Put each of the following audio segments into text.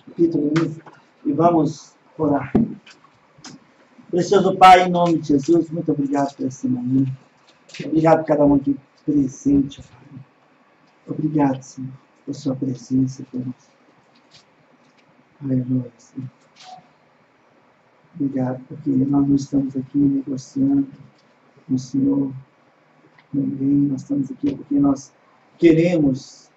capítulo 1, e vamos orar. Precioso Pai, em nome de Jesus, muito obrigado por essa manhã. Obrigado por cada um aqui presente, Pai. Obrigado, Senhor, por sua presença conosco. Aleluia, Senhor. Obrigado, porque nós não estamos aqui negociando com o Senhor, ninguém. Nós estamos aqui porque nós queremos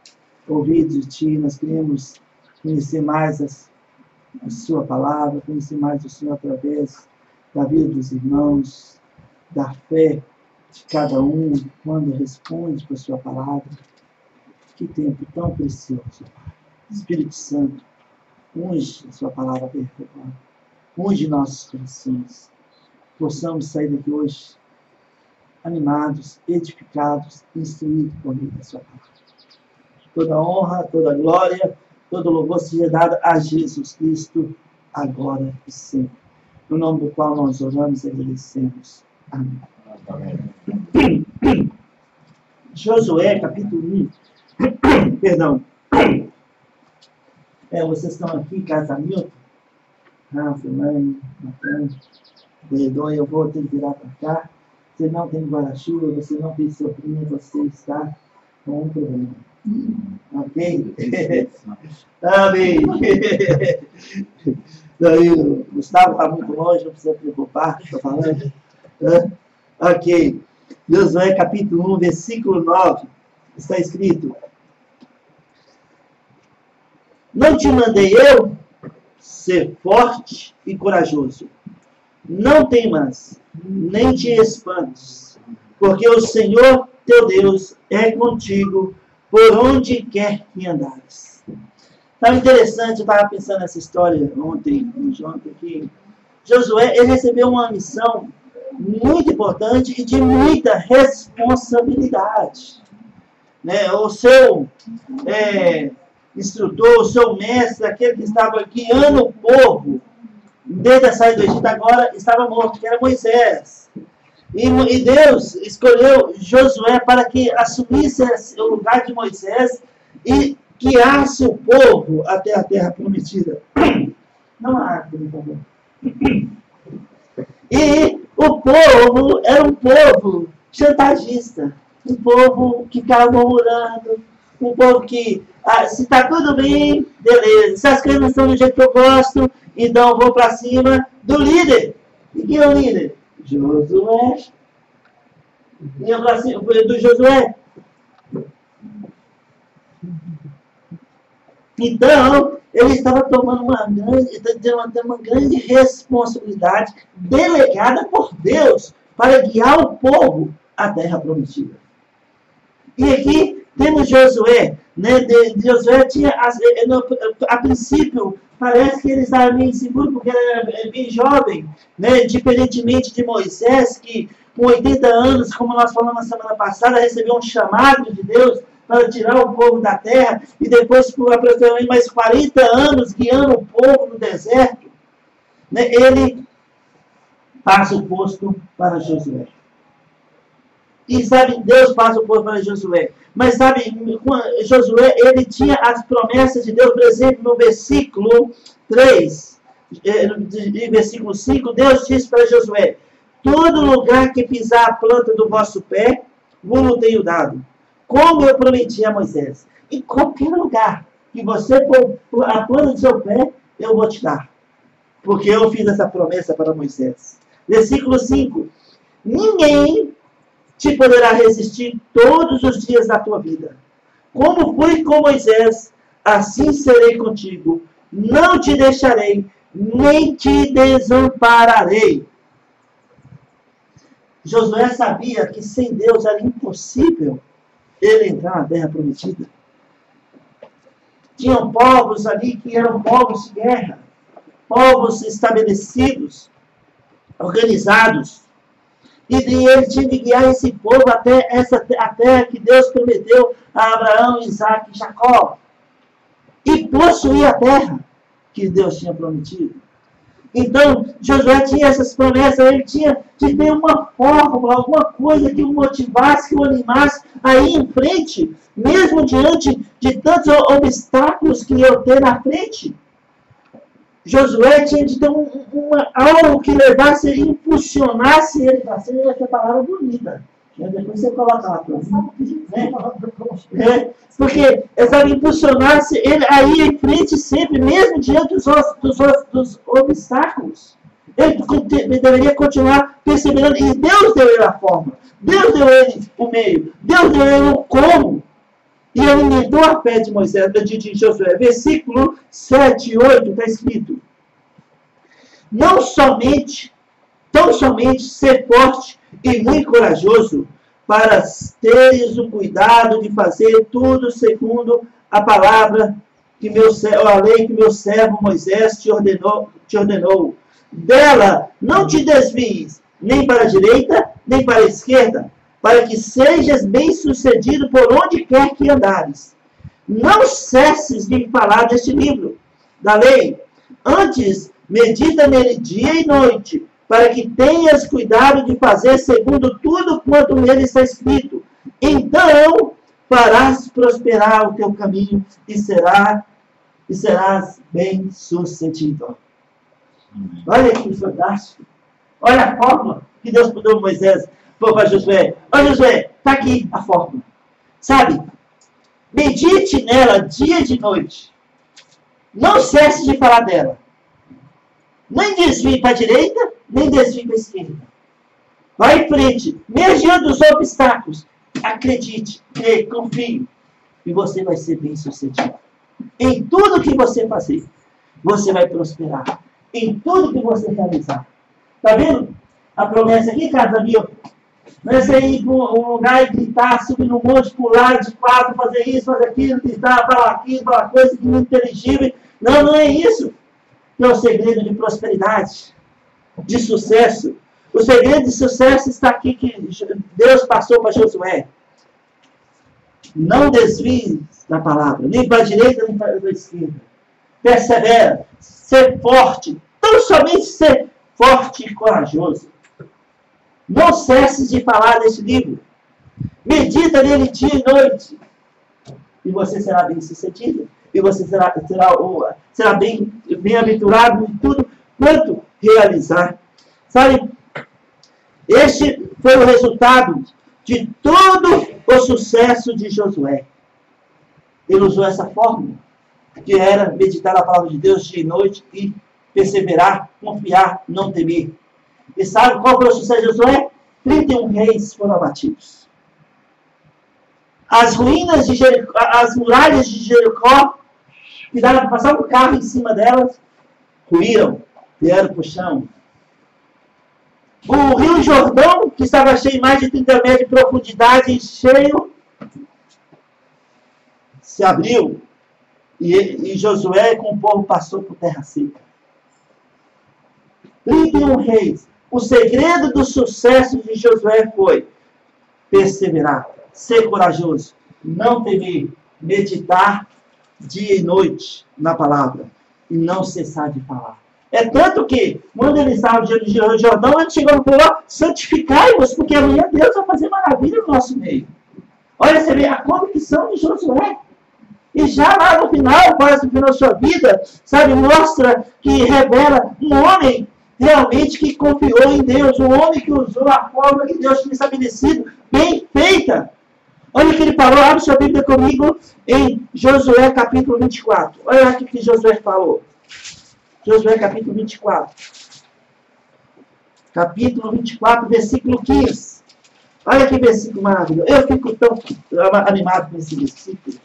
ouvir de Ti, nós queremos conhecer mais a Sua palavra, conhecer mais o Senhor através da vida dos irmãos, da fé de cada um, quando responde com a Sua palavra. Que tempo tão precioso, Pai. Espírito Santo, unge a Sua palavra verdadeira, unge nossos corações. Possamos sair daqui hoje animados, edificados, instruídos por meio da Sua palavra. Toda honra, toda glória, todo louvor seja dado a Jesus Cristo, agora e sempre. No nome do qual nós oramos e agradecemos. Amém. Amém. Josué, capítulo 1. Perdão. Vocês estão aqui, casa Milton? Rafa, mãe, Natan, Corredor, eu vou ter que virar para cá. Você não tem guarda-chuva, você não tem soprinha, você está com um problema. Ok? Amém. Daí, o Gustavo está muito longe, não precisa preocupar, estou falando. Ok. Josué capítulo 1, versículo 9, está escrito: Não te mandei eu ser forte e corajoso. Não temas, nem te espantes, porque o Senhor teu Deus é contigo por onde quer que andares. Então, interessante, eu estava pensando nessa história ontem aqui. Josué, ele recebeu uma missão muito importante e de muita responsabilidade. Né? O seu instrutor, o seu mestre, aquele que estava guiando o povo desde a saída do Egito, agora estava morto, que era Moisés. E Deus escolheu Josué para que assumisse o lugar de Moisés e guiasse o povo até a terra prometida. Não há árvore, por favor. E o povo era um povo chantagista, um povo que ficava murmurando, um povo que, se está tudo bem, beleza. Se as coisas não estão do jeito que eu gosto, então eu vou para cima do líder. E quem é o líder? Josué. E eu para cima do Josué. Então, ele estava tomando uma grande responsabilidade delegada por Deus para guiar o povo à terra prometida. E aqui temos Josué. Né? Josué tinha, a princípio, parece que ele estava meio inseguro, porque ele era bem jovem, né? Diferentemente de Moisés, que com 80 anos, como nós falamos na semana passada, recebeu um chamado de Deus para tirar o povo da terra, e depois, por aproximadamente mais 40 anos, guiando o povo no deserto, né? Ele passa o posto para Josué. E sabe, Deus passa o povo para Josué. Mas sabe, Josué, ele tinha as promessas de Deus. Por exemplo, no versículo 3, e versículo 5, Deus disse para Josué: todo lugar que pisar a planta do vosso pé, vos tenho dado, como eu prometi a Moisés. Em qualquer lugar que você pôr a planta do seu pé, eu vou te dar. Porque eu fiz essa promessa para Moisés. Versículo 5, ninguém te poderá resistir todos os dias da tua vida. Como fui com Moisés, assim serei contigo. Não te deixarei, nem te desampararei. Josué sabia que sem Deus era impossível ele entrar na terra prometida. Tinham povos ali que eram povos de guerra, povos estabelecidos, organizados. E ele tinha de guiar esse povo até a terra que Deus prometeu a Abraão, Isaac e Jacó. E possuir a terra que Deus tinha prometido. Então, Josué tinha essas promessas, ele tinha de ter uma fórmula, alguma coisa que o motivasse, que o animasse a ir em frente, mesmo diante de tantos obstáculos que eu ter na frente. Josué tinha de ter algo que levasse e impulsionasse ele para ser essa palavra bonita. Depois você coloca lá para né? Porque essa impulsionasse ele a ir em frente sempre, mesmo diante dos obstáculos. Ele deveria continuar perseverando. E Deus deu ele a forma. Deus deu ele o meio. Deus deu ele o como. E alimentou a fé de Moisés, de Josué. Versículo 7 e 8 está escrito: tão somente ser forte e muito corajoso, para teres o cuidado de fazer tudo segundo a palavra a lei que meu servo Moisés te ordenou. Dela não te desvies, nem para a direita, nem para a esquerda, para que sejas bem-sucedido por onde quer que andares. Não cesses de falar deste livro da lei. Antes, medita nele dia e noite, para que tenhas cuidado de fazer segundo tudo quanto nele está escrito. Então farás prosperar o teu caminho e serás bem-sucedido. Olha que fantástico. Olha a forma que Deus deu Moisés para Josué. Olha, Josué, está aqui a forma. Sabe? Medite nela dia e noite. Não cesse de falar dela. Nem desvie para a direita, nem desvie para a esquerda. Vai em frente. Mesmo dos obstáculos. Acredite, creia, confie. E você vai ser bem sucedido. Em tudo que você fazer, você vai prosperar. Em tudo que você realizar. Está vendo? A promessa aqui, casa minha. Não é você ir para um lugar e gritar, subir no monte, pular de quatro, fazer isso, fazer aquilo, gritar, falar aquilo, falar coisa que não é inteligível. Não, não é isso. É o segredo de prosperidade, de sucesso. O segredo de sucesso está aqui que Deus passou para Josué. Não desvie da palavra, nem para a direita, nem para a esquerda. Persevera, ser forte, tão somente ser forte e corajoso. Não cesse de falar desse livro. Medita nele dia e noite. E você será bem sucedido. E você será bem-aventurado em tudo quanto realizar. Sabe? Este foi o resultado de todo o sucesso de Josué. Ele usou essa fórmula, que era meditar na palavra de Deus dia e noite e perseverar, confiar, não temer. E sabe qual foi o sucesso de Josué? 31 reis foram abatidos. As ruínas de Jericó, as muralhas de Jericó, que dava para passar um carro em cima delas, ruíram, vieram para o chão. O rio Jordão, que estava cheio mais de 30 metros de profundidade, cheio, se abriu. E Josué com o povo passou por terra seca. 31 reis. O segredo do sucesso de Josué foi perseverar, ser corajoso, não temer, meditar dia e noite na palavra e não cessar de falar. É tanto que, quando ele estava diante de Jordão, ele chegou e falou: santificai-vos, porque amanhã Deus vai fazer maravilha no nosso meio. Olha, você vê a convicção de Josué. E já lá no final, quase no final da sua vida, sabe, mostra que revela um homem realmente que confiou em Deus, um homem que usou a forma que Deus tinha estabelecido, bem feita. Olha o que ele falou, abre sua Bíblia comigo em Josué capítulo 24. Olha aqui o que Josué falou. Josué capítulo 24. Capítulo 24, versículo 15. Olha que versículo maravilhoso. Eu fico tão animado com esse versículo.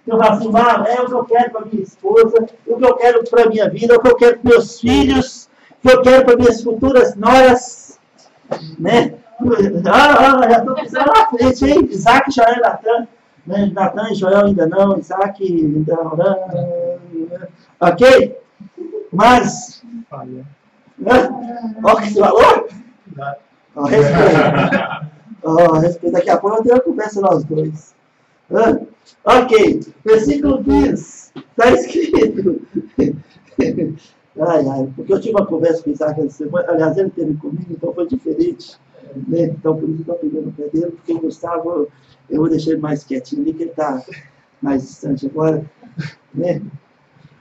Eu falo assim, é o que eu quero para minha esposa, o que eu quero para a minha vida, o que eu quero para meus filhos, o que eu quero para minhas futuras noras. Né? Já estou pensando na frente, hein? Isaac, Joel e Natan. Né? Natan e Joel ainda não, Isaac ainda não. Ok? Mas, olha o que você falou? Respeito. Daqui a pouco eu tenho uma conversa nós dois. Ok, versículo 15. Está escrito. Porque eu tive uma conversa com o Isaac essa semana. Aliás, ele teve comigo, então foi diferente. Né? Então, por isso eu estou pegando o pé dele, porque o Gustavo, eu vou deixar ele mais quietinho ali, que ele está mais distante agora. Né?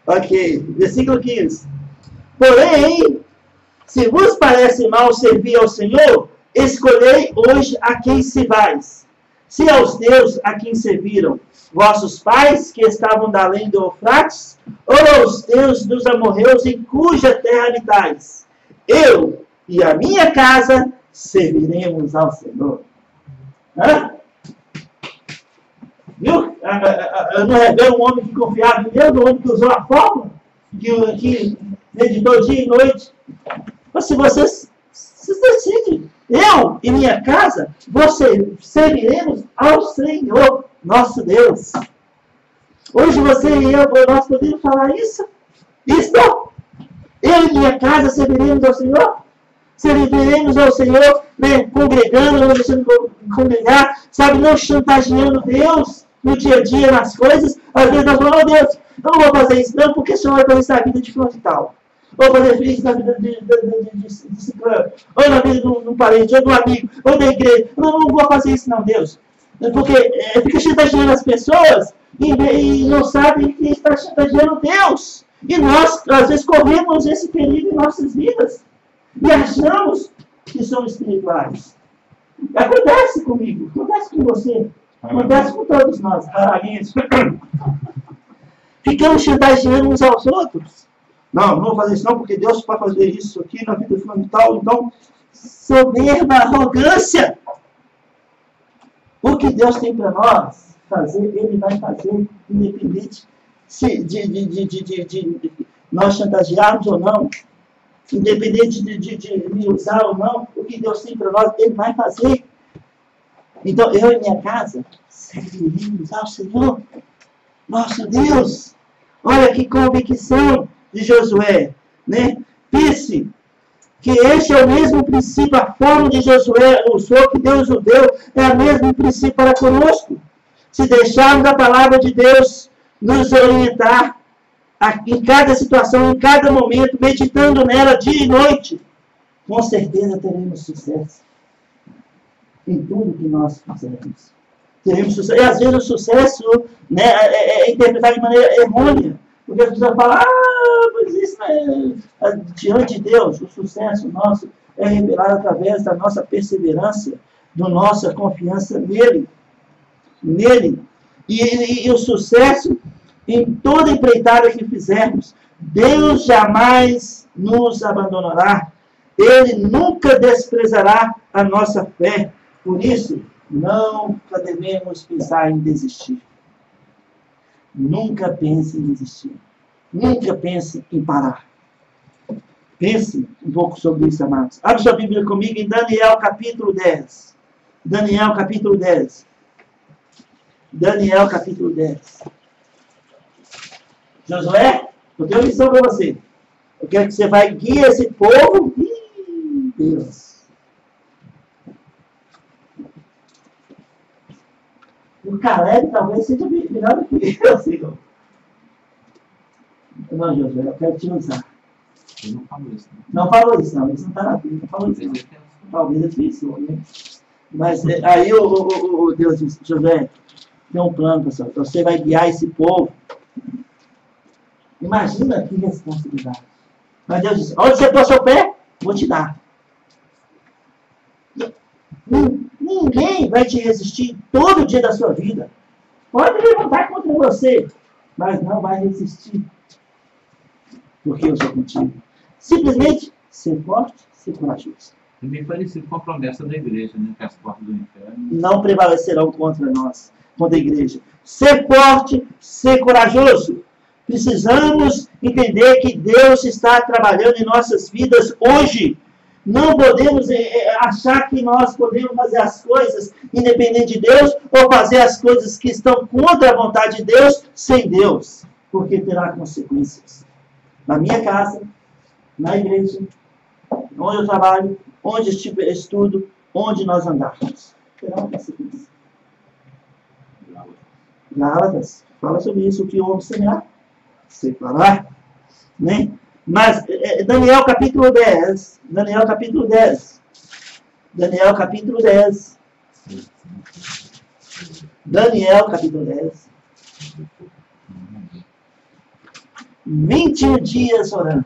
Ok, versículo 15. Porém, se vos parece mal servir ao Senhor, escolhei hoje a quem servais. Se aos deuses a quem serviram vossos pais, que estavam da além do Eufrates, ou aos deuses dos amorreus em cuja terra habitais. Eu e a minha casa serviremos ao Senhor. Hã? Viu? Eu não revelo um homem que confiava em Deus, um homem que usou a fórmula, que meditou dia e noite. Mas se vocês decidem, eu e minha casa, serviremos ao Senhor, nosso Deus. Hoje você e eu, nós podemos falar isso? Isto? Eu e minha casa serviremos ao Senhor? Serviremos ao Senhor, né, congregando, não deixando congregar, sabe, não chantageando Deus no dia a dia, nas coisas. Às vezes nós falamos, oh Deus, eu não vou fazer isso não, porque o Senhor vai fazer isso na vida de fulano e tal. Ou fazer isso na vida de ciclano, ou na vida de um parente, ou de um amigo, ou da igreja. Eu não vou fazer isso não, Deus. Porque fica chantageando as pessoas e não sabe que está chantageando Deus. E nós, às vezes, corremos esse perigo em nossas vidas. E achamos que somos espirituais. Acontece comigo, acontece com você, acontece com todos nós, paralíticos. Ficamos chantageando uns aos outros. Não vou fazer isso não, porque Deus pode fazer isso aqui na vida fundamental. Então, soberba, arrogância. O que Deus tem para nós fazer, Ele vai fazer, independente de nós chantagearmos ou não. Independente de me usar ou não, o que Deus tem para nós, Ele vai fazer. Então, eu e minha casa serviremos ao Senhor, nosso Deus. Olha que convicção de Josué, né? Pense que este é o mesmo princípio, a forma de Josué usou, que Deus o deu, é o mesmo princípio para conosco. Se deixarmos a palavra de Deus nos orientar, em cada situação, em cada momento, meditando nela dia e noite, com certeza teremos sucesso em tudo que nós fizermos. Teremos sucesso. E às vezes o sucesso, né, é interpretado de maneira errônea, porque as pessoas falam, mas isso é diante de Deus. O sucesso nosso é revelado através da nossa perseverança, da nossa confiança nele. E o sucesso em toda empreitada que fizermos, Deus jamais nos abandonará. Ele nunca desprezará a nossa fé. Por isso, nunca devemos pensar em desistir. Nunca pense em desistir. Nunca pense em parar. Pense um pouco sobre isso, amados. Abre sua Bíblia comigo em Daniel capítulo 10. Daniel capítulo 10. Daniel capítulo 10. Josué, eu tenho uma missão para você. Eu quero que você vai guiar esse povo. Deus. O Caleb talvez seja melhor do que eu, Senhor. Não, Josué, eu quero te usar. Ele não falou isso. Não falou isso, não. Isso não está na Bíblia. Não falou isso, não. Talvez eu pensou, né? Mas aí o Deus disse, Josué, tem um plano, pessoal. Então você vai guiar esse povo. Imagina que responsabilidade. Mas Deus disse, onde você pôs seu pé, vou te dar. Ninguém vai te resistir todo dia da sua vida. Pode levantar contra você, mas não vai resistir. Porque eu sou contigo. Simplesmente ser forte, ser corajoso. É bem parecido com a promessa da igreja, né? Que as portas do inferno não prevalecerão contra nós, contra a igreja. Ser forte, ser corajoso. Precisamos entender que Deus está trabalhando em nossas vidas hoje. Não podemos achar que nós podemos fazer as coisas independente de Deus ou fazer as coisas que estão contra a vontade de Deus sem Deus, porque terá consequências. Na minha casa, na igreja, onde eu trabalho, onde eu estudo, onde nós andarmos. Terá consequências. Gálatas, fala sobre isso, o que o homem separar, né? Mas Daniel capítulo 10, Daniel capítulo 10, 21 dias orando.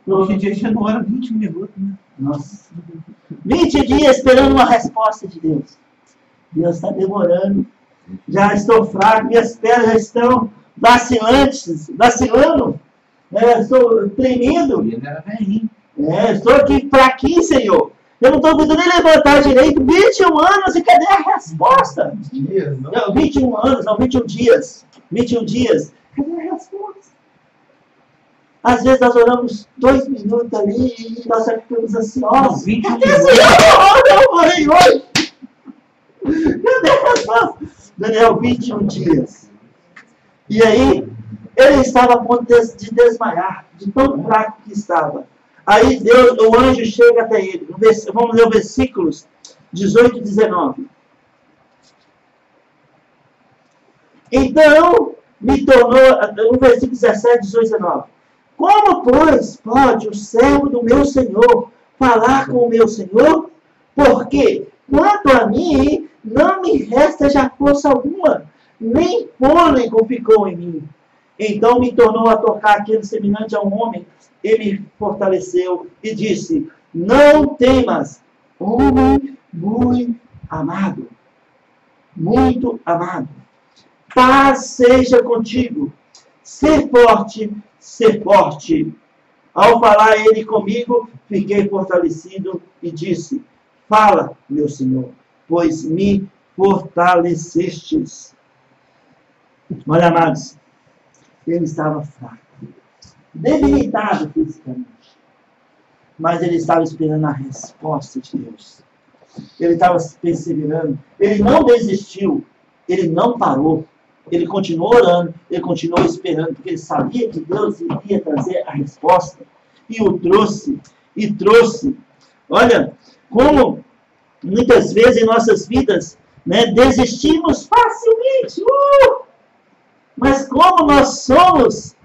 Hoje em dia já não era 20 minutos, né? Nossa. 20 dias esperando uma resposta de Deus. Deus está demorando. Já estou fraco, minhas pernas já estão vacilando. Estou tremendo. Ele era velhinho. Estou aqui fraquinho, Senhor. Eu não estou conseguindo nem levantar direito. 21 anos e cadê a resposta? Dias, não? Não, 21 anos, não, 21 dias. 21 dias. Cadê a resposta? Às vezes nós oramos 2 minutos ali e nós ficamos ansiosos. 21 Cadê o Senhor? Eu orei hoje. Cadê a resposta? Daniel, 21 dias. E aí, ele estava a ponto de desmaiar, de tão fraco que estava. Aí o anjo chega até ele. Vamos ler os versículos 18 e 19. Então, me tornou, no versículo 17, 18 e 19. Como, pois, pode o servo do meu Senhor falar com o meu Senhor? Porque, quanto a mim, não me resta já força alguma, nem fôlego ficou em mim. Então me tornou a tocar aquele semelhante a um homem, e me fortaleceu, e disse, não temas, homem muito amado, paz seja contigo, ser forte. Ao falar ele comigo, fiquei fortalecido e disse, fala, meu Senhor, pois me fortalecestes. Olha, amados, ele estava fraco, debilitado fisicamente, mas ele estava esperando a resposta de Deus. Ele estava perseverando, ele não desistiu, ele não parou, ele continuou orando, ele continuou esperando, porque ele sabia que Deus iria trazer a resposta, e o trouxe, e trouxe. Olha, como muitas vezes em nossas vidas, desistimos facilmente, mas como nós somos,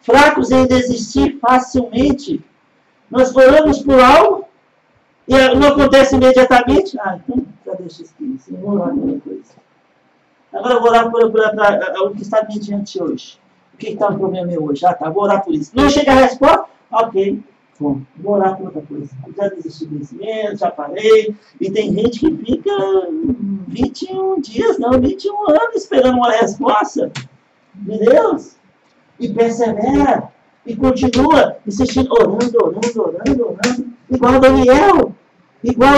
fracos em desistir facilmente, nós oramos por algo, e não acontece imediatamente, então já deixa isso aqui, não vou orar por outra coisa. Agora eu vou orar por o que está mediante hoje. O que está no problema meu hoje? Vou orar por isso. Não chega a resposta? Ok. Bom, vou orar por outra coisa. Já desisti desse mesmo, já parei. E tem gente que fica 21 dias, 21 anos esperando uma resposta de Deus. E persevera. E continua insistindo, orando. Igual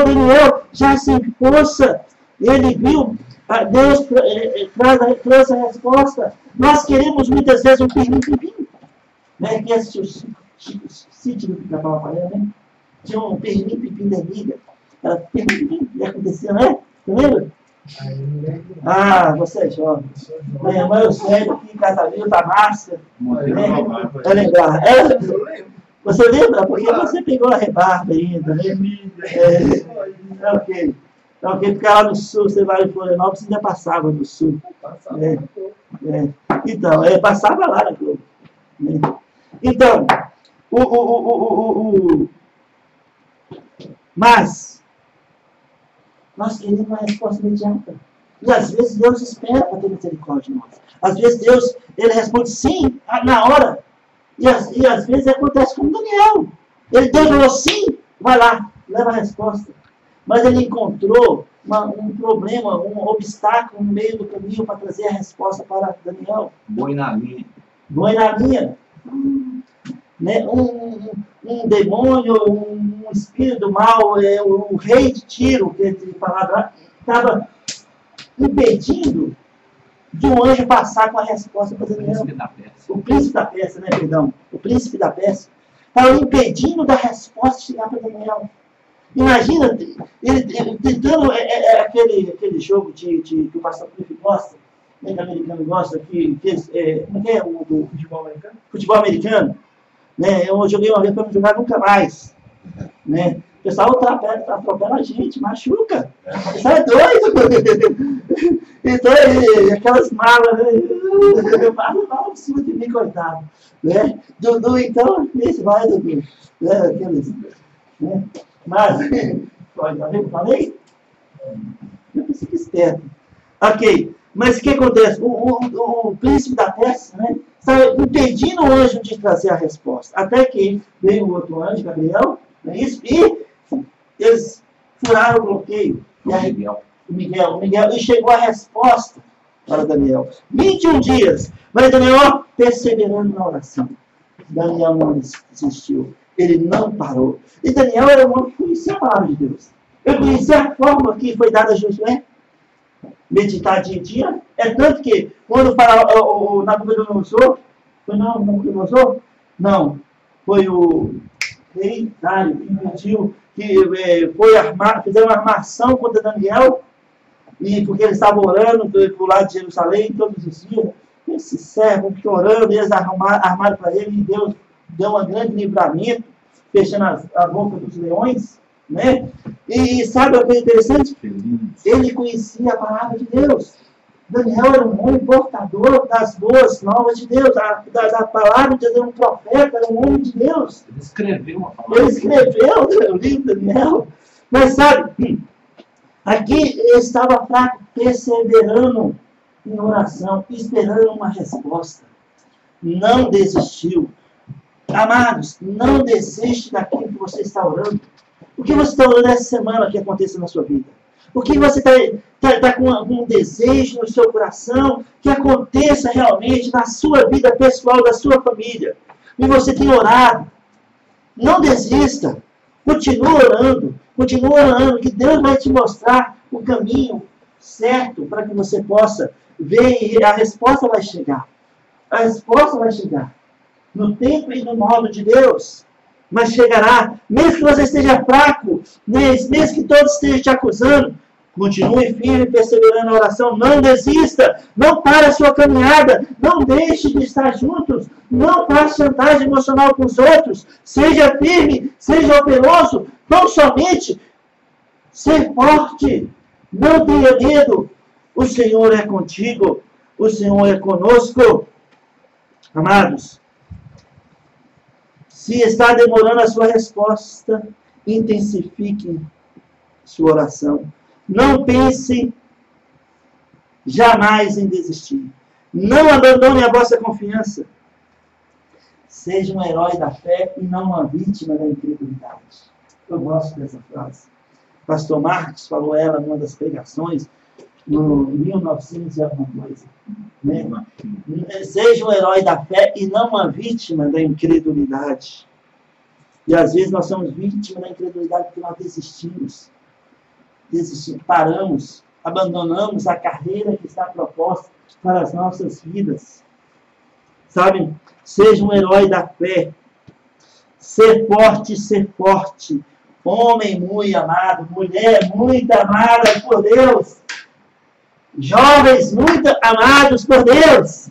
Daniel, já sem força. Ele viu. Deus traz a resposta. Nós queremos muitas vezes um pirlim-pim-pim. Quem assistiu o sítio do Pica-Pau Amarelo, tinha um pirlim-pim-pim da amiga. Ela pirlim-pim-pim, e acontecia, né? Você lembra? Você é jovem. Minha irmã, eu sei, aqui em Casamento, a Márcia. Vai lembrar. Você lembra? Porque você pegou a rebarba ainda, né? Ok. Então, quem ficar lá no sul, você vai em Florianópolis, ainda passava no sul. Então, passava lá na Globo. Então, mas, nós queremos uma resposta imediata. E às vezes Deus espera para ter misericórdia de nós. Às vezes Deus, ele responde sim, na hora. E às vezes acontece como Daniel. Deus falou sim, vai lá, leva a resposta. Mas ele encontrou um problema, um obstáculo no meio do caminho para trazer a resposta para Daniel. Boi na linha. Um demônio, um espírito mal, o rei de Tiro, que ele falava, estava impedindo de um anjo passar com a resposta para Daniel. O príncipe da Pérsia, O príncipe da Pérsia estava impedindo da resposta chegar para Daniel. Imagina, ele tentando aquele jogo que o pastor Cliff gosta, que o americano gosta, como é o do futebol americano? Futebol americano. Eu joguei uma vez para não jogar nunca mais. O pessoal atropela a gente, machuca. Isso é doido. Então, aquelas malas, malas por cima de mim, coitado. Dudu, então, esse vai, Dudu. Aqueles, Mas, tá vendo que eu falei? Eu pensei que esperto. Ok, mas o que acontece? O príncipe da Pérsia, sabe, impedindo o anjo de trazer a resposta. Até que veio o outro anjo, Gabriel, não é isso? E eles furaram o bloqueio. E aí, o Miguel, e chegou a resposta para Daniel. 21 dias. Mas Daniel, perseverando na oração. Daniel não desistiu. Ele não parou. E Daniel era um homem que conhecia a palavra de Deus. Eu conhecia a forma que foi dada a Josué. Meditar dia e dia. É tanto que, quando o Nabucodonosor, foi não, Nabucodonosor? Não. Foi o rei Dário que pediu, que fizeram uma armação contra Daniel, e porque ele estava orando para o lado de Jerusalém todos os dias. Esse servo que orando, eles armaram para ele, e Deus deu um grande livramento, fechando a boca dos leões, né? E sabe o que é interessante? Ele conhecia a palavra de Deus. Daniel era um homem portador das boas novas de Deus, da palavra de Deus, um profeta, era um homem de Deus. Ele escreveu uma palavra. Ele escreveu o livro de Daniel. Mas sabe, aqui ele estava fraco, perseverando em oração, esperando uma resposta. Não desistiu. Amados, não desiste daquilo que você está orando. O que você está orando essa semana que aconteça na sua vida? O que você está com um desejo no seu coração que aconteça realmente na sua vida pessoal, da sua família. E você tem orado. Não desista. Continua orando, que Deus vai te mostrar o caminho certo para que você possa ver e a resposta vai chegar. A resposta vai chegar. No tempo e no modo de Deus. Mas chegará, mesmo que você esteja fraco, mesmo que todos estejam te acusando, continue firme, perseverando na oração, não desista, não pare a sua caminhada, não deixe de estar juntos, não faça chantagem emocional com os outros, seja firme, seja operoso, tão somente ser forte, não tenha medo, o Senhor é contigo, o Senhor é conosco. Amados, se está demorando a sua resposta, intensifique sua oração. Não pense jamais em desistir. Não abandone a vossa confiança. Seja um herói da fé e não uma vítima da incredulidade. Eu gosto dessa frase. Pastor Marcos falou ela numa das pregações, no 1900 e alguma coisa. Né? Seja um herói da fé e não uma vítima da incredulidade. E às vezes nós somos vítimas da incredulidade porque nós desistimos, paramos, abandonamos a carreira que está proposta para as nossas vidas. Sabe? Seja um herói da fé. Ser forte. Homem muito amado, mulher muito amada por Deus. Jovens muito amados por Deus.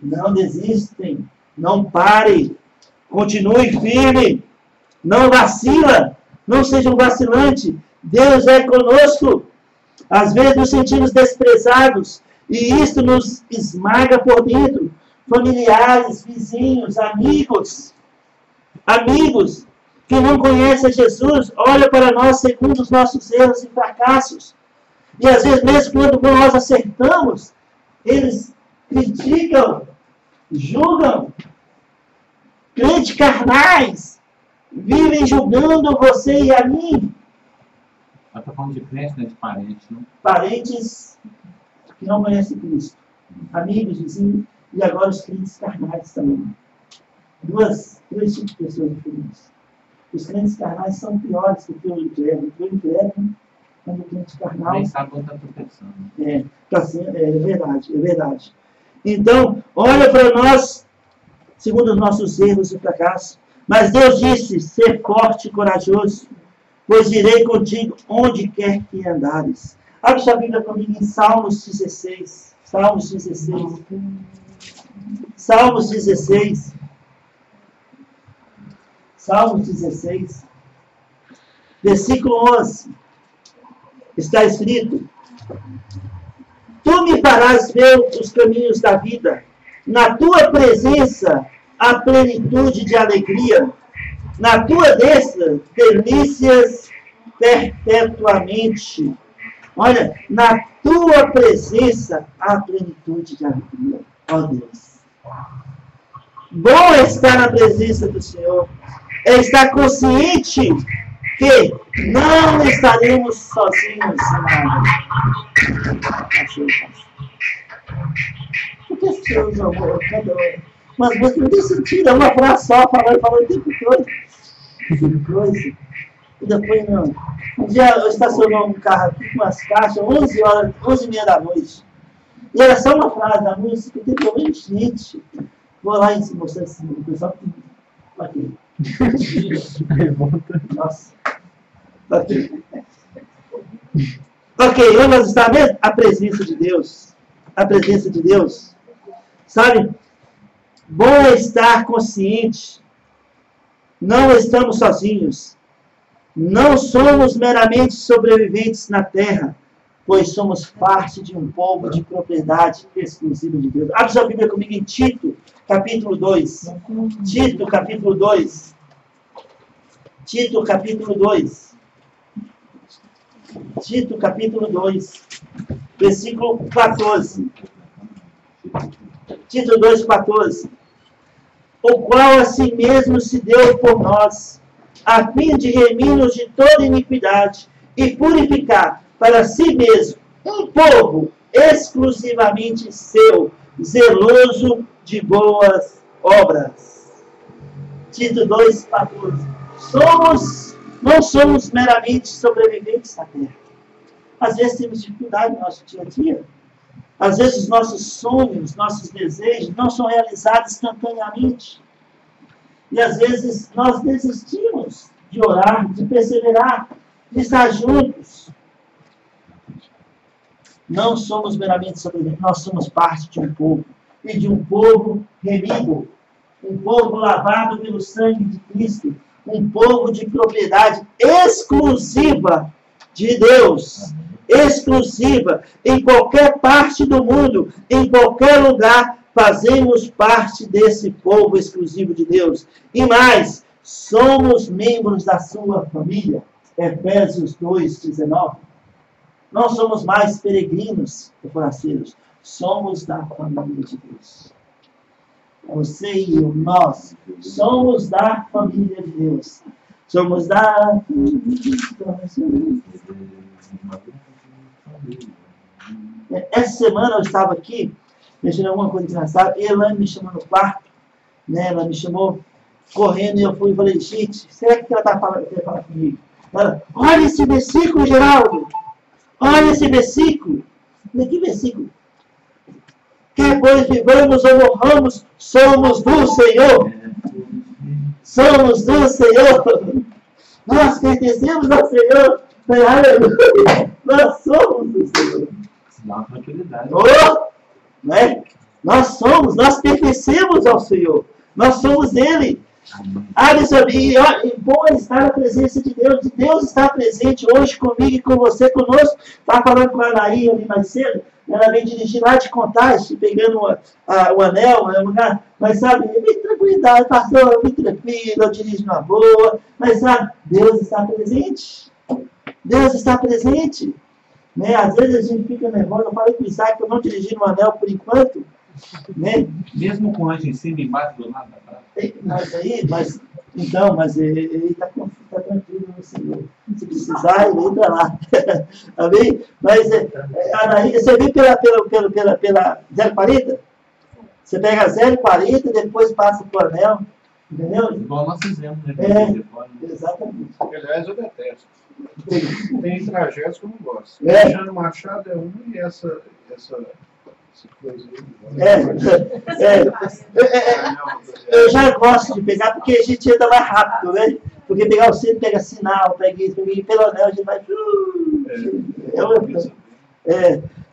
Não desistem, não pare, continue firme, não vacila, não seja um vacilante. Deus é conosco. Às vezes nos sentimos desprezados e isto nos esmaga por dentro. Familiares, vizinhos, amigos que não conhecem Jesus, olham para nós segundo os nossos erros e fracassos. E às vezes, mesmo quando nós acertamos, eles criticam, julgam. Crentes carnais vivem julgando você e a mim. Ela está falando de crente, né? De parentes, né? Parentes que não conhecem Cristo. Amigos, vizinhos, e agora os crentes carnais também. Dois tipos de pessoas diferentes. Os crentes carnais são piores que o incrédulo. O incrédulo, quando o crente carnal... Nem sabe onde está tropeçando. É verdade. Então, olha para nós, segundo os nossos erros e fracassos. Mas Deus disse, ser forte e corajoso, pois irei contigo onde quer que andares. Abre sua Bíblia comigo em Salmos 16. Salmos 16, versículo 11, está escrito: Tu me farás ver os caminhos da vida, na tua presença há plenitude de alegria, na tua destra delícias perpetuamente. Olha, na tua presença há plenitude de alegria. Ó Deus, Bom é estar na presença do Senhor. É estar consciente que não estaremos sozinhos em nada. Por que as pessoas usam umas músicas não tem sentido? É uma frase só, falando o tempo todo. Coisa. E depois não. Um dia eu estacionou um carro aqui com umas caixas, 11h30 da noite. E era só uma frase da música, tem problema, gente. Vou lá e mostrar esse o pessoal aqui. Nossa. Ok. Ok, onde nós estamos mesmo? A presença de Deus. A presença de Deus. Sabe? Bom é estar consciente. Não estamos sozinhos. Não somos meramente sobreviventes na terra, pois somos parte de um povo de propriedade exclusiva de Deus. Abre sua Bíblia comigo em Tito, capítulo 2. Tito, capítulo 2. Tito, capítulo 2. Tito, capítulo 2, versículo 14. Tito 2, 14. O qual a si mesmo se deu por nós, a fim de remir-nos de toda iniquidade e purificar para si mesmo um povo exclusivamente seu, zeloso de boas obras. Tito 2, 14. Não somos meramente sobreviventes na terra. Às vezes temos dificuldade no nosso dia a dia. Às vezes nossos sonhos, nossos desejos não são realizados instantaneamente. E às vezes nós desistimos de orar, de perseverar, de estar juntos. Não somos meramente sobreviventes, nós somos parte de um povo. E de um povo remido. Um povo lavado pelo sangue de Cristo. Um povo de propriedade exclusiva de Deus. Exclusiva. Em qualquer parte do mundo, em qualquer lugar, fazemos parte desse povo exclusivo de Deus. E mais, somos membros da sua família. Efésios 2, 19. Não somos mais peregrinos e forasteiros. Somos da família de Deus. Você e eu, nós, somos da família de Deus. Somos da... Essa semana eu estava aqui, mexendo em alguma coisa engraçada, e a Elaine me chamou no quarto, né? Ela me chamou correndo e eu fui e falei, gente, será que ela está falando, quer falar comigo? Ela, olha esse versículo, Geraldo! Olha esse versículo! Que versículo? Que pois vivamos ou morramos, somos do Senhor. Somos do Senhor. Nós pertencemos ao Senhor. Aleluia. Nós somos do Senhor. Dá uma tranquilidade. Oh, né? Nós pertencemos ao Senhor. Nós somos dele. E bom é estar na presença de Deus. Deus está presente hoje comigo e com você, conosco. Estava falando com a Anaí ali mais cedo. Ela vem dirigir lá de Contagem, pegando o anel, mas sabe, me tranquilidade, pastor, me tranquilo, eu dirijo na boa, mas sabe, Deus está presente. Deus está presente. Né? Às vezes a gente fica nervoso, eu falei com o Isaac que eu não dirigi no anel por enquanto. Né? Mesmo com o anjo em cima e embaixo do lado da praça. Mas ele está tranquilo no Senhor. Se precisar, ele entra lá. Amém? Mas você vem pela 040? Você pega a 040 e depois passa para o anel. Entendeu? Igual nós fizemos, né? Exatamente. Aliás, eu detesto. Tem trajetos que eu não gosto. Cristiano Machado é um e essa coisa aí. Eu já gosto de pegar porque a gente anda mais rápido, né? Porque pegar o centro, pega sinal, pega isso, e pelo anel a gente vai.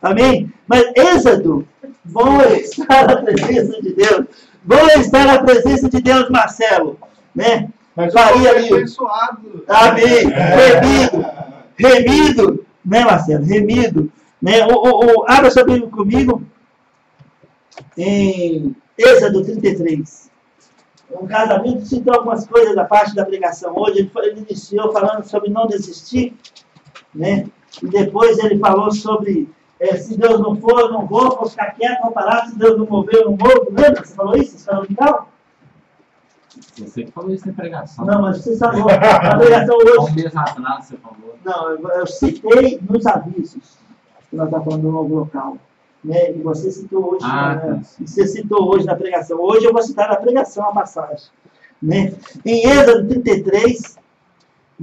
Amém? Mas Êxodo, bom é estar na presença de Deus. Bom é estar na presença de Deus, Marcelo. Né? Mas Maria ali. abençoado. Amém. Remido. Né, Marcelo? Remido. Né? Abra sua Bíblia comigo em Êxodo 33. Um casamento citou algumas coisas da parte da pregação hoje. Ele iniciou falando sobre não desistir, né? E depois ele falou sobre se Deus não for, eu não vou ficar quieto, vou parar, se Deus não mover, eu não movo. Lembra? Você falou isso? Você falou legal? Você que falou isso na pregação. Não, mas você falou. A pregação hoje. Um mês atrás você falou. Não, eu citei nos avisos que nós estamos falando do novo local. Né? E você citou hoje. Você citou hoje na pregação. Hoje eu vou citar na pregação a passagem. Né? Em Êxodo 33,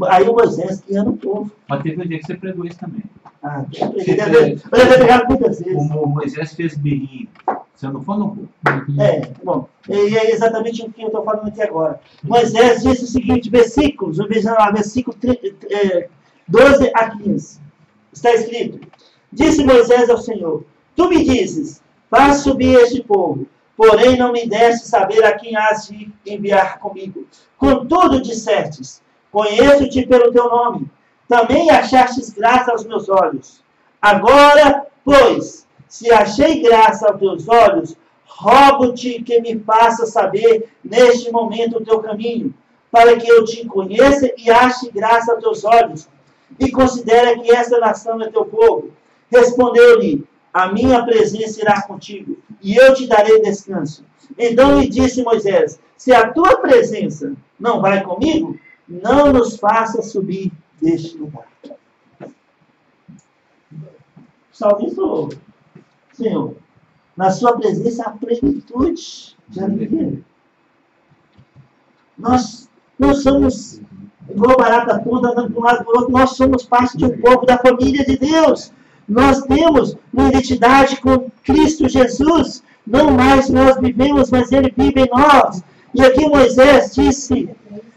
aí o Moisés guiando o povo. Mas teve um dia que você pregou isso também. Eu já pregado muitas vezes. O Moisés fez birrinho. Se eu não for, não vou. Bom, e é exatamente o que eu estou falando aqui agora. Moisés disse o seguinte, versículo 12 a 15. Está escrito: Disse Moisés ao Senhor: Tu me dizes, faz subir este povo, porém não me deste saber a quem has de enviar comigo. Contudo dissestes, conheço-te pelo teu nome, também achastes graça aos meus olhos. Agora, pois, se achei graça aos teus olhos, rogo-te que me faça saber neste momento o teu caminho, para que eu te conheça e ache graça aos teus olhos, e considere que esta nação é teu povo. Respondeu-lhe: a minha presença irá contigo, e eu te darei descanso. Então lhe disse Moisés: se a tua presença não vai comigo, não nos faça subir deste lugar. O salmista falou: Senhor, na sua presença há plenitude de alegria. Nós não somos igual barata toda, andando de um lado para o outro. Nós somos parte de um povo da família de Deus. Nós temos uma identidade com Cristo Jesus. Não mais nós vivemos, mas Ele vive em nós. E aqui Moisés disse,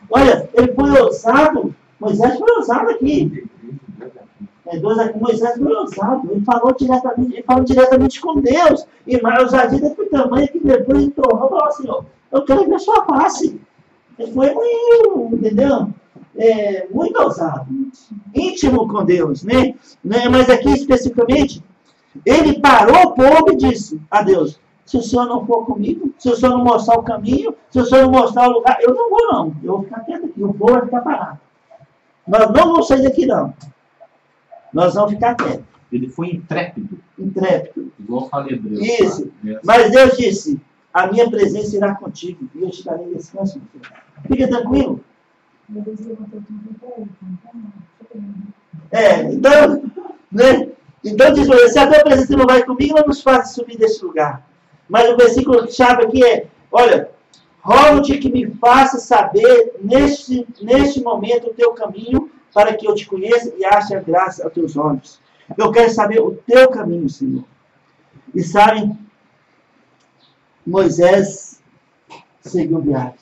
olha, ele foi ousado. Moisés foi ousado aqui. Moisés foi ousado. Ele falou diretamente com Deus. E a ousadia foi tamanho que depois ele tornou e falou assim: eu quero ver sua face. Ele foi muito, entendeu? Muito ousado, íntimo com Deus, né? Mas aqui especificamente, ele parou o povo e disse a Deus: se o Senhor não for comigo, se o Senhor não mostrar o caminho, se o Senhor não mostrar o lugar, eu não vou não, eu vou ficar quieto aqui, o povo vai ficar parado. Nós não vamos sair daqui não, nós vamos ficar quietos. Ele foi intrépido. Intrépido. Igual falei Hebreu. Isso, mas Deus disse: a minha presença irá contigo, e eu te darei descanso. Fica tranquilo. Então, né? Então diz: se a tua presença não vai comigo, não nos faz subir desse lugar. Mas o versículo chave aqui é: olha, rogo-te que me faça saber neste momento o teu caminho, para que eu te conheça e ache a graça aos teus olhos. Eu quero saber o teu caminho, Senhor. E sabem, Moisés seguiu viagem,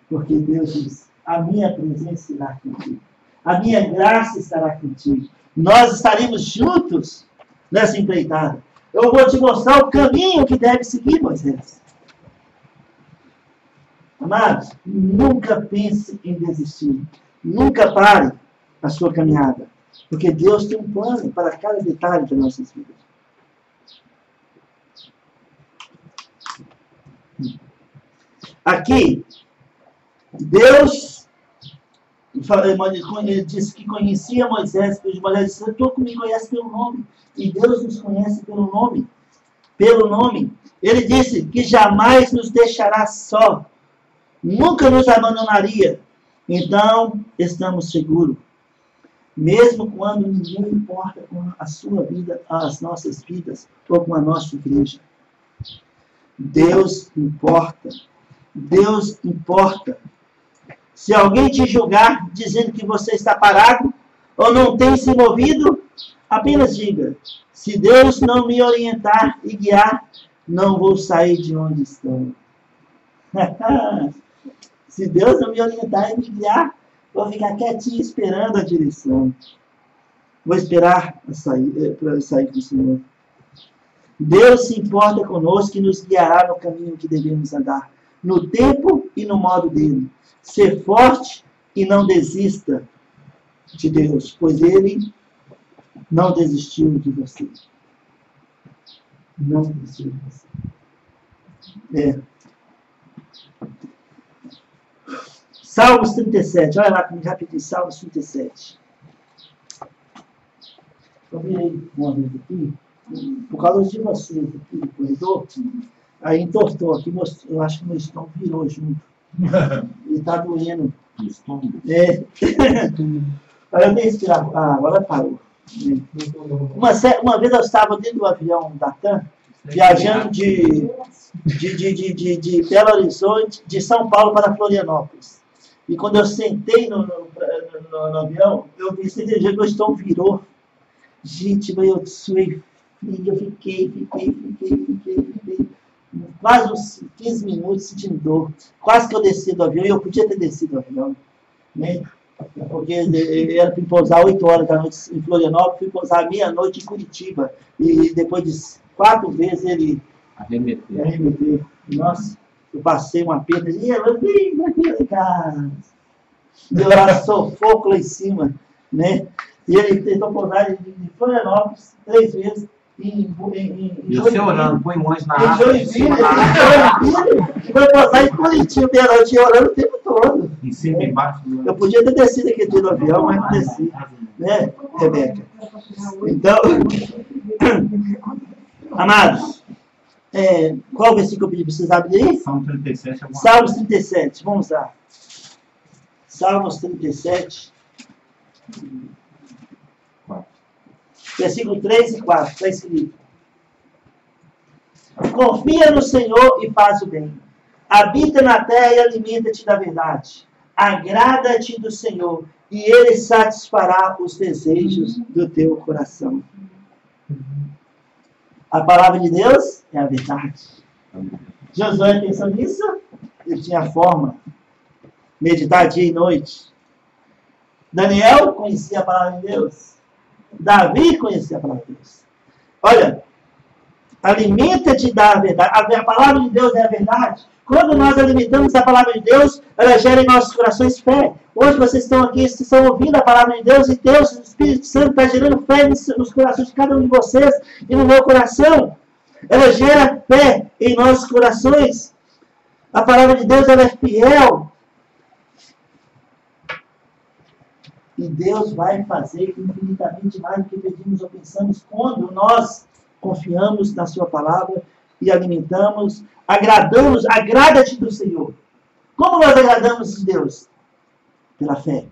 porque Deus disse: a minha presença irá contigo, a minha graça estará contigo, nós estaremos juntos nessa empreitada. Eu vou te mostrar o caminho que deve seguir, Moisés. Amados, nunca pense em desistir, nunca pare a sua caminhada, porque Deus tem um plano para cada detalhe das nossas vidas. Aqui, Deus ele disse que conhecia Moisés, porque Moisés disse: tu me conheces pelo nome, e Deus nos conhece pelo nome. Pelo nome. Ele disse que jamais nos deixará só, nunca nos abandonaria. Então, estamos seguros. Mesmo quando ninguém importa com a sua vida, as nossas vidas, ou com a nossa igreja. Deus importa. Deus importa. Se alguém te julgar dizendo que você está parado ou não tem se movido, apenas diga: se Deus não me orientar e guiar, não vou sair de onde estou. Se Deus não me orientar e me guiar, vou ficar quietinho esperando a direção. Vou esperar para sair com o Senhor. Deus se importa conosco e nos guiará no caminho que devemos andar, no tempo e no modo dele. Ser forte e não desista de Deus, pois Ele não desistiu de você. Não desistiu de você. Salmos 37, olha lá comigo rapidinho, Salmos 37. Eu virei uma vez aqui, por causa de vocês aqui no corredor, aí entortou aqui, eu acho que meu estômago virou junto. E tá doendo. É. Aí eu tenho que respirar. Agora parou. Uma vez eu estava dentro do avião da TAM, viajando de Belo Horizonte, de São Paulo para Florianópolis. E quando eu sentei no avião, eu pensei que meu estômago virou. Gente, mas eu suei frio, eu fiquei quase uns 15 minutos sentindo dor. Quase que eu desci do avião, e eu podia ter descido do avião, né? Porque era para pousar 8 horas da noite em Florianópolis, fui pousar meia-noite em Curitiba. E depois de 4 vezes ele arremeteu. Nossa, eu passei uma perda e eu vim daquele cara. Deu lá sufoco lá em cima, né? E ele tentou pousar em Florianópolis 3 vezes. E você orando, põe um anjo na água. Foi pousar em Curitiba meia-noite orando o tempo todo. Em cima e embaixo. Eu podia ter descido aquele dia do avião, mas não desci. Né, Rebeca? Então, amados, qual o versículo que eu pedi para vocês abrirem aí? Salmo 37. Salmos 37, vamos lá. Salmos 37. Versículo 3 e 4, está escrito. Confia no Senhor e faz o bem. Habita na terra e alimenta-te da verdade. Agrada-te do Senhor e Ele satisfará os desejos do teu coração. A palavra de Deus é a verdade. Josué pensou nisso? Ele tinha a forma. Meditar dia e noite. Daniel conhecia a palavra de Deus. Davi conhecia a palavra de Deus. Olha, alimenta-te da verdade. A palavra de Deus é a verdade. Quando nós alimentamos a palavra de Deus, ela gera em nossos corações fé. Hoje vocês estão aqui, vocês estão ouvindo a palavra de Deus e Deus, o Espírito Santo, está gerando fé nos corações de cada um de vocês e no meu coração. Ela gera fé em nossos corações. A palavra de Deus, ela é fiel. E Deus vai fazer infinitamente mais do que pedimos ou pensamos quando nós confiamos na sua palavra e alimentamos, agradamos, agrada-te do Senhor. Como nós agradamos a Deus? Pela fé.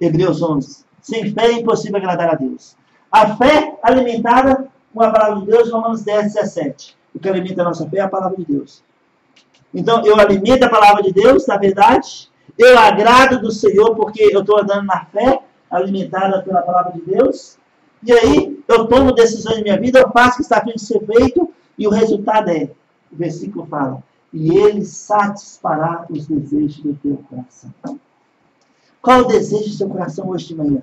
Hebreus 11. Sem fé é impossível agradar a Deus. A fé alimentada com a palavra de Deus, Romanos 10, 17. O que alimenta a nossa fé é a palavra de Deus. Então, eu alimento a palavra de Deus, na verdade. Eu agrado do Senhor porque eu estou andando na fé, alimentada pela palavra de Deus. E aí, eu tomo decisões na minha vida, eu faço o que está a fim de ser feito, e o resultado é, o versículo fala, e Ele satisfará os desejos do teu coração. Qual o desejo do seu coração hoje de manhã?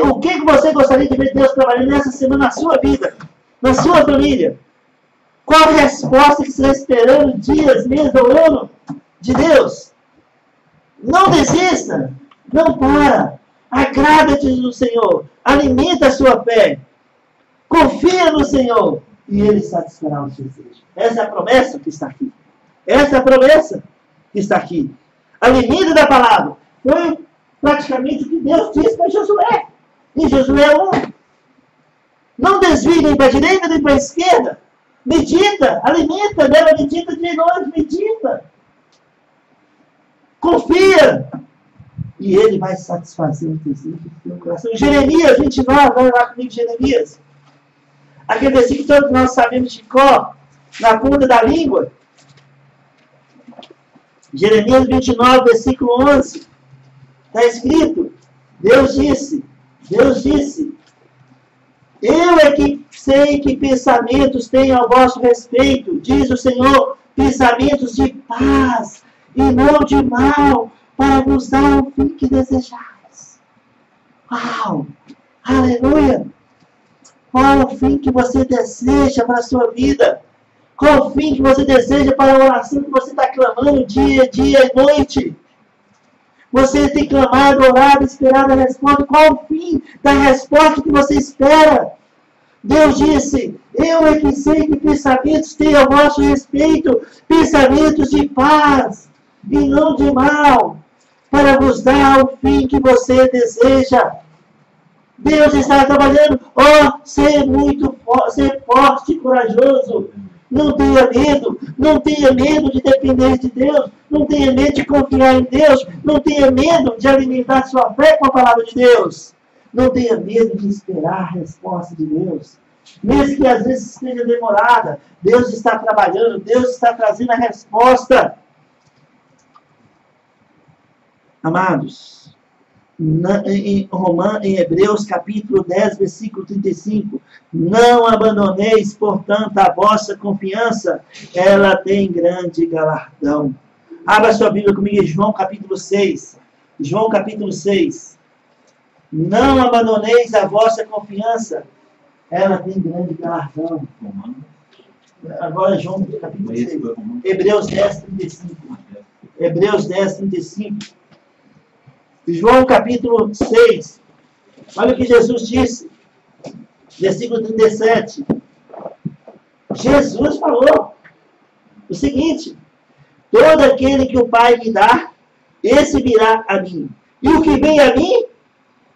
O que você gostaria de ver Deus trabalhando nessa semana na sua vida, na sua família? Qual a resposta que você está esperando dias, meses ou ano de Deus? Não desista, não para. Agrada-te do Senhor, alimenta a sua fé, confia no Senhor e Ele satisfará os desejos. Essa é a promessa que está aqui. Essa é a promessa que está aqui. Alimenta da palavra. Foi praticamente o que Deus disse para Josué. Em Josué 1. Não desvie nem para a direita nem para a esquerda. Medita, alimenta dela, medita de noite, medita. Confia. E Ele vai satisfazer os desejos do teu coração. Jeremias 29, vai lá comigo, Jeremias. Aquele versículo que todos nós sabemos de cor, na ponta da língua. Jeremias 29, versículo 11. Está escrito, Deus disse, eu é que sei que pensamentos tenho a vosso respeito, diz o Senhor, pensamentos de paz e não de mal, para vos dar o fim que desejais. Uau! Aleluia! Qual o fim que você deseja para a sua vida? Qual o fim que você deseja para a oração que você está clamando dia e noite? Você tem clamado, orado, esperado a resposta. Qual o fim da resposta que você espera? Deus disse, eu é que sei que pensamentos tenho a vosso respeito, pensamentos de paz e não de mal, para vos dar o fim que você deseja. Deus está trabalhando, ser muito ser forte e corajoso. Não tenha medo. Não tenha medo de depender de Deus. Não tenha medo de confiar em Deus. Não tenha medo de alimentar sua fé com a palavra de Deus. Não tenha medo de esperar a resposta de Deus. Mesmo que às vezes esteja demorada, Deus está trabalhando, Deus está trazendo a resposta. Amados, em Hebreus capítulo 10, versículo 35, não abandoneis, portanto, a vossa confiança, ela tem grande galardão. Abra sua Bíblia comigo em João capítulo 6. João capítulo 6. Não abandoneis a vossa confiança, ela tem grande galardão. Agora João capítulo 6. Hebreus 10, 35. Hebreus 10, 35. João capítulo 6. Olha o que Jesus disse. Versículo 37. Jesus falou o seguinte: todo aquele que o Pai me dá, esse virá a mim. E o que vem a mim,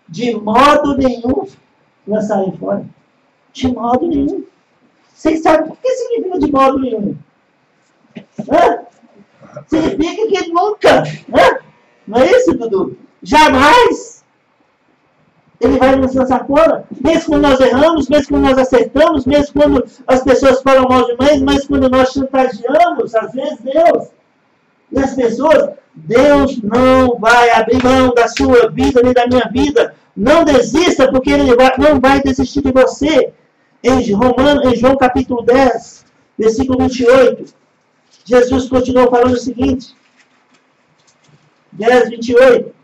de modo nenhum lançarei fora. De modo nenhum. Vocês sabem o que significa de modo nenhum? Significa que nunca. Não é isso, Dudu? Jamais Ele vai nos lançar fora. Mesmo quando nós erramos, mesmo quando nós acertamos, mesmo quando as pessoas falam mal demais, mas quando nós chantageamos, às vezes Deus e as pessoas, Deus não vai abrir mão da sua vida nem da minha vida. Não desista, porque Ele não vai desistir de você. Em João capítulo 10, versículo 28, Jesus continuou falando o seguinte: 10, 28.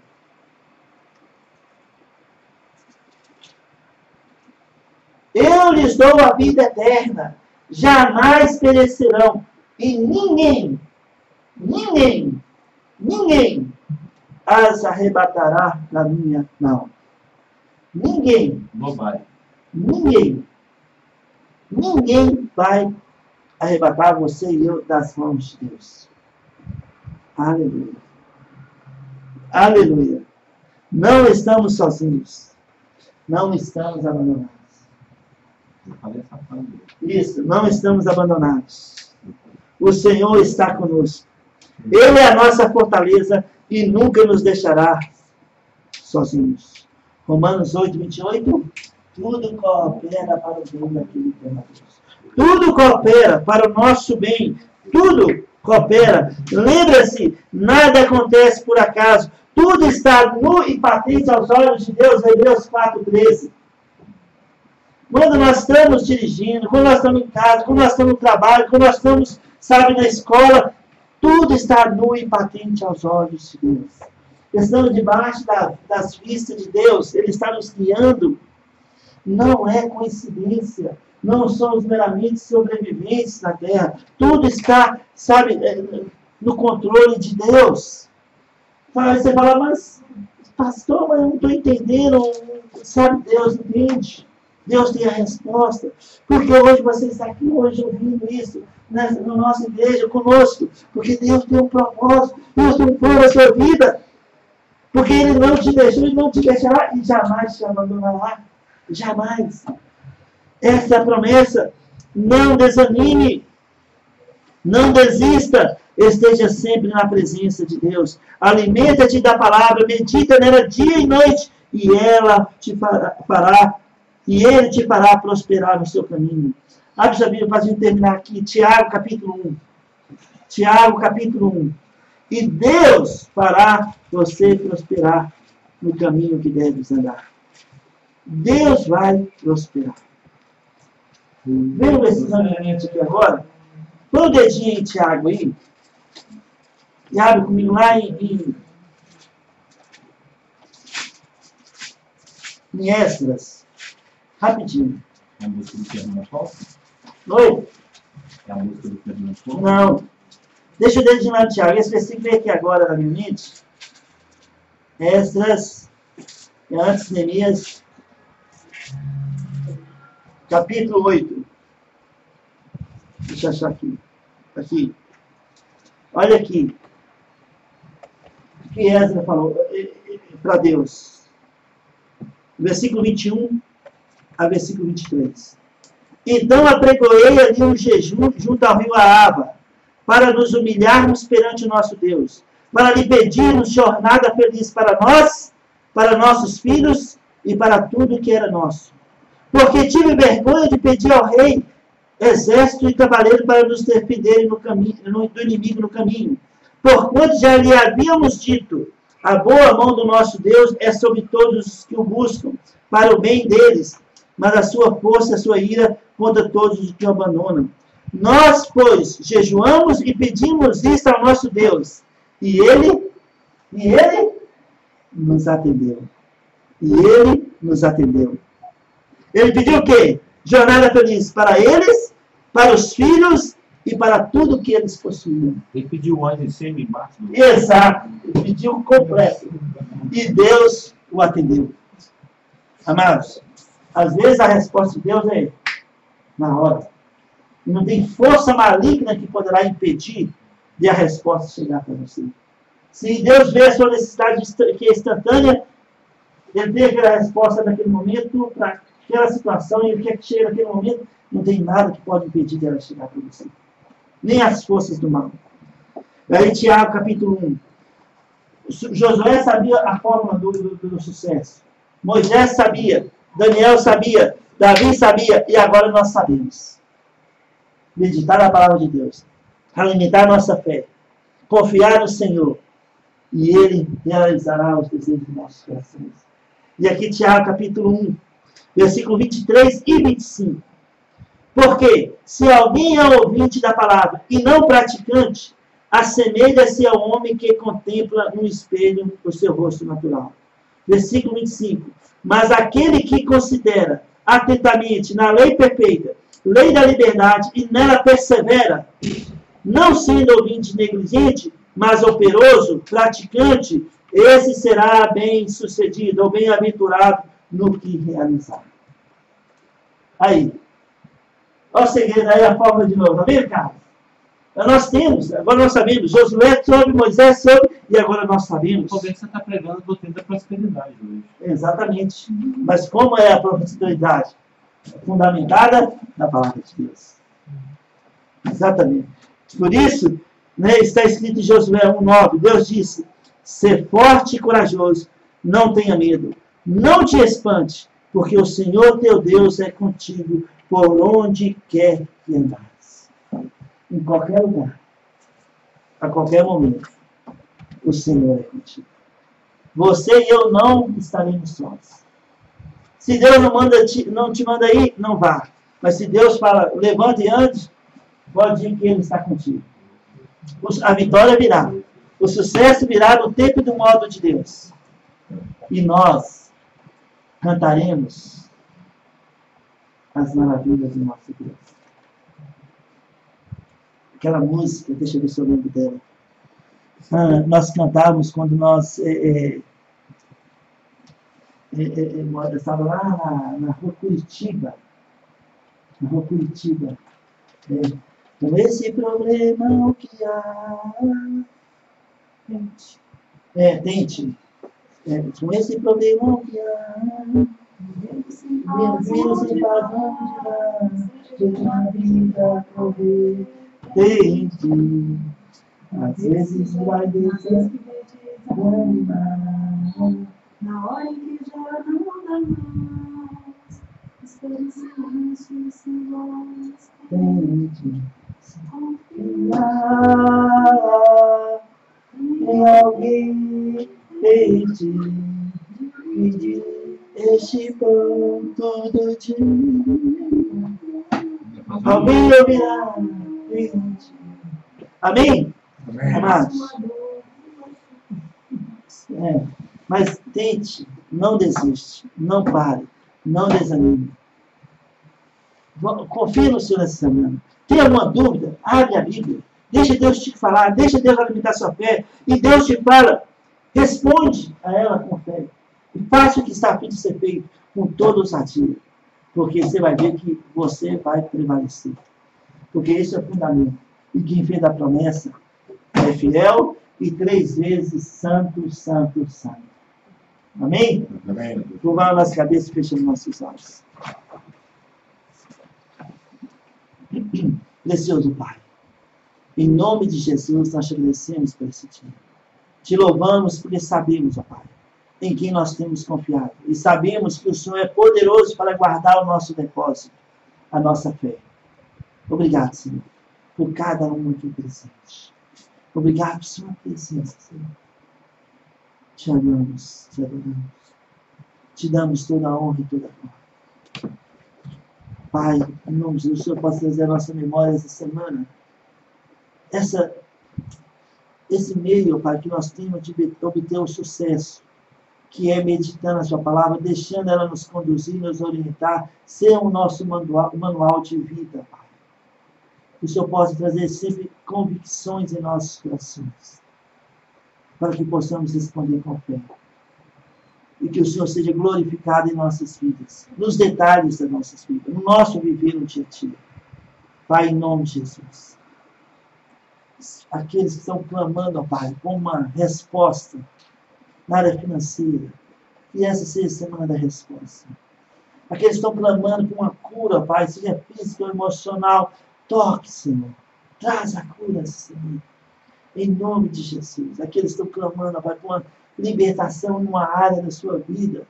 Eu lhes dou a vida eterna, jamais perecerão, e ninguém as arrebatará da minha mão. Ninguém vai arrebatar você e eu das mãos de Deus. Aleluia. Aleluia. Não estamos sozinhos. Não estamos abandonados. Isso, não estamos abandonados. O Senhor está conosco. Ele é a nossa fortaleza e nunca nos deixará sozinhos. Romanos 8, 28. Tudo coopera para o bem daquele que ama Deus. Tudo coopera para o nosso bem. Tudo coopera. Lembra-se, nada acontece por acaso. Tudo está nu e patente aos olhos de Deus. Hebreus 4:13. Quando nós estamos dirigindo, quando nós estamos em casa, quando nós estamos no trabalho, quando nós estamos, na escola, tudo está nu e patente aos olhos de Deus. Estamos debaixo das vistas de Deus. Ele está nos guiando. Não é coincidência. Não somos meramente sobreviventes na terra. Tudo está, no controle de Deus. Você fala, mas, pastor, mas eu não estou entendendo. Deus entende. Deus tem a resposta. Porque hoje você está aqui hoje ouvindo isso, na nossa igreja, conosco. Porque Deus tem um propósito. Deus tem um plano na sua vida. Porque Ele não te deixou, Ele não te deixará e jamais te abandonará. Jamais. Essa é a promessa. Não desanime. Não desista. Esteja sempre na presença de Deus. Alimenta-te da palavra. Medita nela dia e noite. E ela te fará. E Ele te fará prosperar no seu caminho. Abre sua Bíblia para a gente terminar aqui. Tiago capítulo 1. Tiago capítulo 1. E Deus fará você prosperar no caminho que deves andar. Deus vai prosperar. Vem esse examinamento aqui agora. Põe o dedinho em Tiago aí. E abre comigo lá em Esdras. Rapidinho. É a música do Fernando Paulo? Oi? É a música do Fernando Paulo? Não. Deixa o dedinho lá no Tiago. Esse versículo vem aqui agora na minha mente. Esdras. E antes Neemias. Capítulo 8. Deixa eu achar aqui. Aqui. Olha aqui. O que Esdras falou para Deus. Versículo 21 a versículo 23. Então apregoei ali um jejum junto ao rio Aaba, para nos humilharmos perante o nosso Deus, para lhe pedirmos jornada feliz para nós, para nossos filhos e para tudo que era nosso. Porque tive vergonha de pedir ao rei exército e cavaleiro para nos defenderem do inimigo no caminho. Porquanto já lhe havíamos dito, a boa mão do nosso Deus é sobre todos os que o buscam, para o bem deles, mas a sua força e a sua ira contra todos os que o abandonam. Nós, pois, jejuamos e pedimos isto ao nosso Deus, e ele nos atendeu. E ele nos atendeu. Ele pediu o quê? Jornada feliz para eles, para os filhos e para tudo que eles possuíam. Ele pediu o anjo em cima e embaixo. Exato. Ele pediu completo. E Deus o atendeu. Amados, às vezes a resposta de Deus é na hora. E não tem força maligna que poderá impedir de a resposta chegar para você. Se Deus vê a sua necessidade que é instantânea, Ele tem aquela resposta naquele momento, para aquela situação, e Ele quer que chegue naquele momento, não tem nada que pode impedir dela chegar para você. Nem as forças do mal. Aí Tiago, capítulo 1. Josué sabia a fórmula do sucesso. Moisés sabia. Daniel sabia. Davi sabia. E agora nós sabemos. Meditar na palavra de Deus. Alimentar nossa fé. Confiar no Senhor. E Ele realizará os desejos dos nossos corações. E aqui Tiago, capítulo 1. Versículo 23 e 25. Porque se alguém é ouvinte da palavra e não praticante, assemelha-se ao homem que contempla no espelho o seu rosto natural. Versículo 25. Mas aquele que considera atentamente na lei perfeita, lei da liberdade, e nela persevera, não sendo ouvinte negligente, mas operoso, praticante, esse será bem-sucedido ou bem-aventurado no que realizar. Aí. Olha o segredo aí, a fórmula de novo. Tá vendo, cara? Nós temos, agora nós sabemos. Josué soube, Moisés soube, e agora nós sabemos. Talvez você está pregando a doutrina da prosperidade hoje. Exatamente. Mas como é a prosperidade? Fundamentada na palavra de Deus. Exatamente. Por isso, né, está escrito em Josué 1,9. Deus disse, ser forte e corajoso, não tenha medo. Não te espante, porque o Senhor teu Deus é contigo por onde quer que andares. Em qualquer lugar, a qualquer momento, o Senhor é contigo. Você e eu não estaremos sós. Se Deus não te manda ir, não vá. Mas se Deus fala, levante e ande, pode ir que Ele está contigo. A vitória virá. O sucesso virá no tempo e do modo de Deus. E nós cantaremos as maravilhas do nosso Deus. Aquela música, deixa eu ver se eu lembro dela. Nós cantávamos quando nós estava lá na rua Curitiba. Na rua Curitiba. Com esse problema que há. Tente. Com esse problema que há. Vivos em pavão de uma vida correr. Tente. Às vezes vai descer. Na hora em que já não dá mais, espere silêncio sem voz. Tente confiar em alguém. Tente pedir este pão todo dia. Alguém ouvirá. Tente. Amém? Amados? Mas tente, não desiste, não pare, não desanime. Confie no Senhor nessa semana. Tem alguma dúvida? Abre a Bíblia. Deixa Deus te falar, deixa Deus alimentar sua fé. E Deus te fala, responde a ela com fé. E faça o que está a fim de ser feito com toda ousadia. Porque você vai ver que você vai prevalecer. Porque esse é o fundamento. E quem fez a promessa é fiel e 3 vezes santo, santo, santo. Amém? Amém. Curvamos nossa cabeça e fechamos nossos olhos. Precioso Pai, em nome de Jesus, nós te agradecemos por esse dia. Te louvamos porque sabemos, ó Pai, em quem nós temos confiado. E sabemos que o Senhor é poderoso para guardar o nosso depósito, a nossa fé. Obrigado, Senhor, por cada um aqui presente. Obrigado por sua presença, Senhor. Te amamos, te adoramos. Te damos toda a honra e toda a glória. Pai, em nome de Jesus, o Senhor possa trazer a nossa memória essa semana. Esse meio, Pai, que nós temos de obter o sucesso, que é meditando a sua palavra, deixando ela nos conduzir, nos orientar, ser o nosso manual de vida, Pai. Que o Senhor possa trazer sempre convicções em nossos corações, para que possamos responder com fé. E que o Senhor seja glorificado em nossas vidas, nos detalhes das nossas vidas, no nosso viver no dia a dia. Pai, em nome de Jesus. Aqueles que estão clamando, ó Pai, com uma resposta na área financeira, que essa seja a semana da resposta. Aqueles que estão clamando por uma cura, Pai, seja física ou emocional, toque, Senhor. Traz a cura, Senhor. Em nome de Jesus. Aqueles que estão clamando, Pai, por uma libertação numa área da sua vida,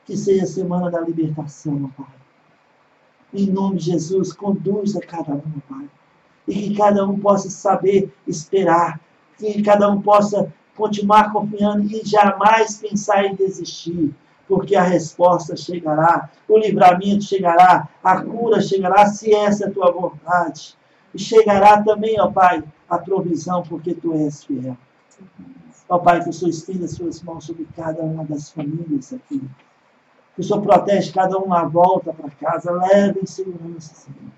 que seja a semana da libertação, Pai. Em nome de Jesus, conduza cada um, Pai. E que cada um possa saber esperar, que cada um possa continuar confiando e jamais pensar em desistir, porque a resposta chegará, o livramento chegará, a cura chegará, se essa é a tua vontade. E chegará também, ó Pai, a provisão, porque tu és fiel. Ó Pai, que o Senhor estenda as suas mãos sobre cada uma das famílias aqui. Que o Senhor protege cada um na volta para casa, leve em segurança, Senhor.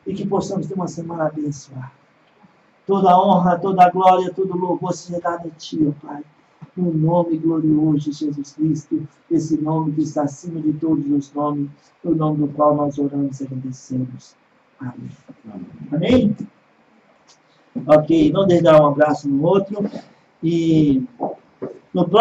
E que possamos ter uma semana abençoada. Toda a honra, toda a glória, todo louvor seja dado a Ti, ó Pai. No nome glorioso de Jesus Cristo, esse nome que está acima de todos os nomes, no nome do qual nós oramos e agradecemos. Amém. Amém? Ok, não deixe de dar um abraço no outro. E no próximo